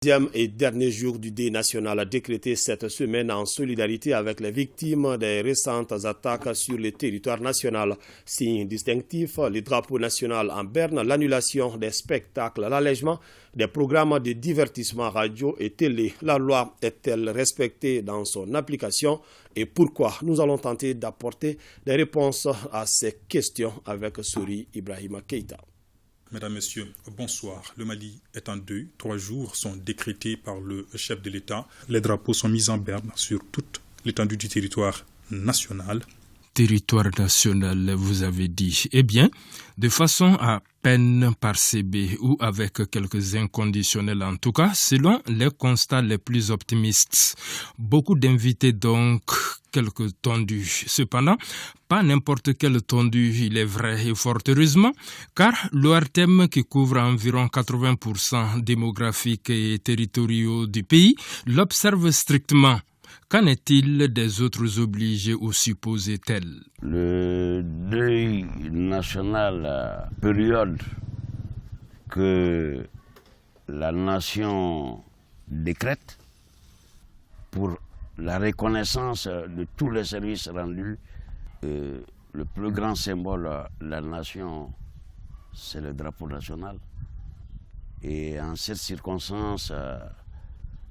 Deuxième et dernier jour du deuil national décrété cette semaine en solidarité avec les victimes des récentes attaques sur le territoire national. Signe distinctif, le drapeau national en berne, l'annulation des spectacles, l'allègement des programmes de divertissement radio et télé. La loi est-elle respectée dans son application et pourquoi? Nous allons tenter d'apporter des réponses à ces questions avec Souri Ibrahima Keïta. Mesdames, Messieurs, bonsoir. Le Mali est en deuil. 3 jours sont décrétés par le chef de l'État. Les drapeaux sont mis en berne sur toute l'étendue du territoire national. Territoire national, vous avez dit. Eh bien, de façon à peine parcébée ou avec quelques inconditionnels en tout cas, selon les constats les plus optimistes. Beaucoup d'invités donc, quelques tondus. Cependant, pas n'importe quel tondu, il est vrai et fort heureusement, car l'ORTM qui couvre environ 80% démographiques et territoriaux du pays l'observe strictement. Qu'en est-il des autres obligés ou supposés tels? Le deuil national, période que la nation décrète pour la reconnaissance de tous les services rendus. Le plus grand symbole de la nation, c'est le drapeau national. Et en cette circonstance,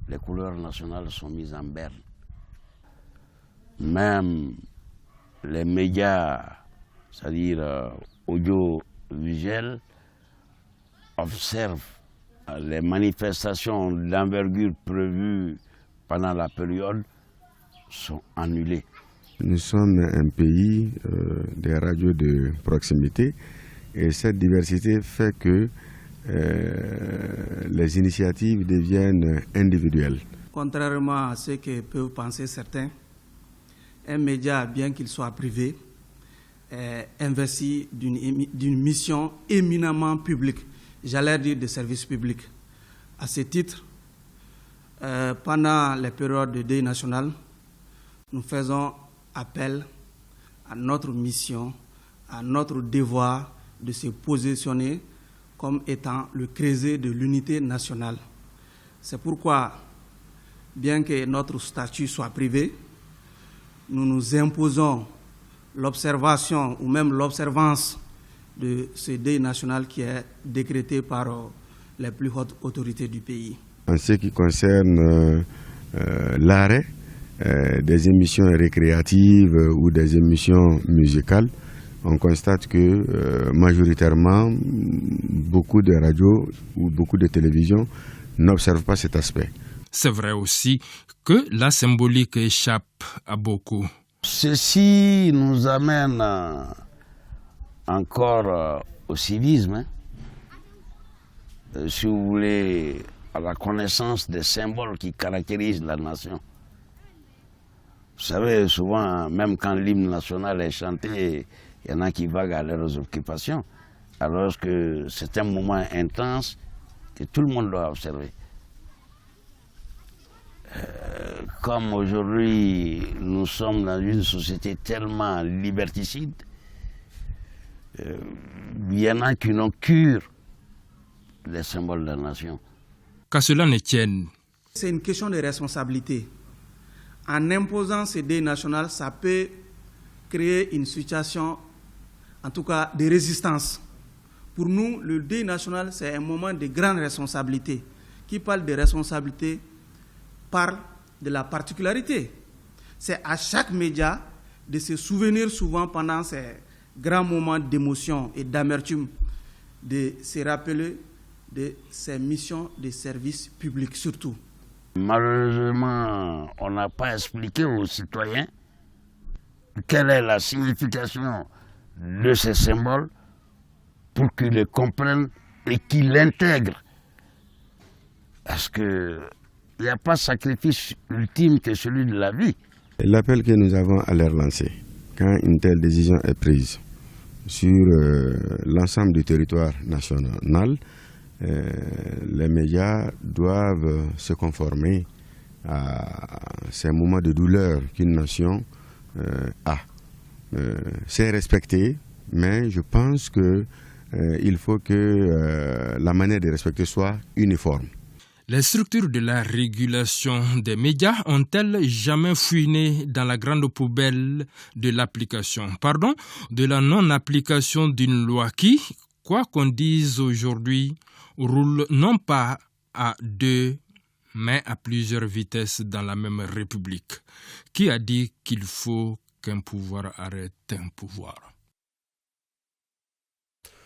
les couleurs nationales sont mises en berne. Même les médias, c'est-à-dire audiovisuels, observent les manifestations d'envergure prévues pendant la période sont annulées. Nous sommes un pays des radios de proximité et cette diversité fait que les initiatives deviennent individuelles. Contrairement à ce que peuvent penser certains, un média, bien qu'il soit privé, est investi d'une mission éminemment publique, j'allais dire de service public. À ce titre, pendant les périodes de deuil national, nous faisons appel à notre mission, à notre devoir de se positionner comme étant le creuset de l'unité nationale. C'est pourquoi, bien que notre statut soit privé, nous nous imposons l'observation ou même l'observance de ce deuil national qui est décrété par les plus hautes autorités du pays. En ce qui concerne l'arrêt des émissions récréatives ou des émissions musicales, on constate que majoritairement, beaucoup de radios ou beaucoup de télévisions n'observent pas cet aspect. C'est vrai aussi que la symbolique échappe à beaucoup. Ceci nous amène encore au civisme, si vous voulez, à la connaissance des symboles qui caractérisent la nation. Vous savez, souvent, même quand l'hymne national est chanté, il y en a qui vaguent à leurs occupations, alors que c'est un moment intense que tout le monde doit observer. Comme aujourd'hui, nous sommes dans une société tellement liberticide, il y en a qui n'ont cure les symboles de la nation. Qu'à cela ne tienne. C'est une question de responsabilité. En imposant ce deuil national, ça peut créer une situation, en tout cas, de résistance. Pour nous, le deuil national, c'est un moment de grande responsabilité. Qui parle de responsabilité parle de la particularité. C'est à chaque média de se souvenir souvent pendant ces grands moments d'émotion et d'amertume, de se rappeler de ses missions de service public surtout. Malheureusement, on n'a pas expliqué aux citoyens quelle est la signification de ces symboles pour qu'ils les comprennent et qu'ils l'intègrent. Parce qu'il n'y a pas de sacrifice ultime que celui de la vie. L'appel que nous avons à leur lancer, quand une telle décision est prise sur l'ensemble du territoire national, les médias doivent se conformer à ces moments de douleur qu'une nation a. C'est respecté, mais je pense qu'il faut que la manière de respecter soit uniforme. Les structures de la régulation des médias ont-elles jamais fouiné dans la grande poubelle de de la non-application d'une loi qui, quoi qu'on dise aujourd'hui, roule non pas à deux, mais à plusieurs vitesses dans la même République? Qui a dit qu'il faut qu'un pouvoir arrête un pouvoir?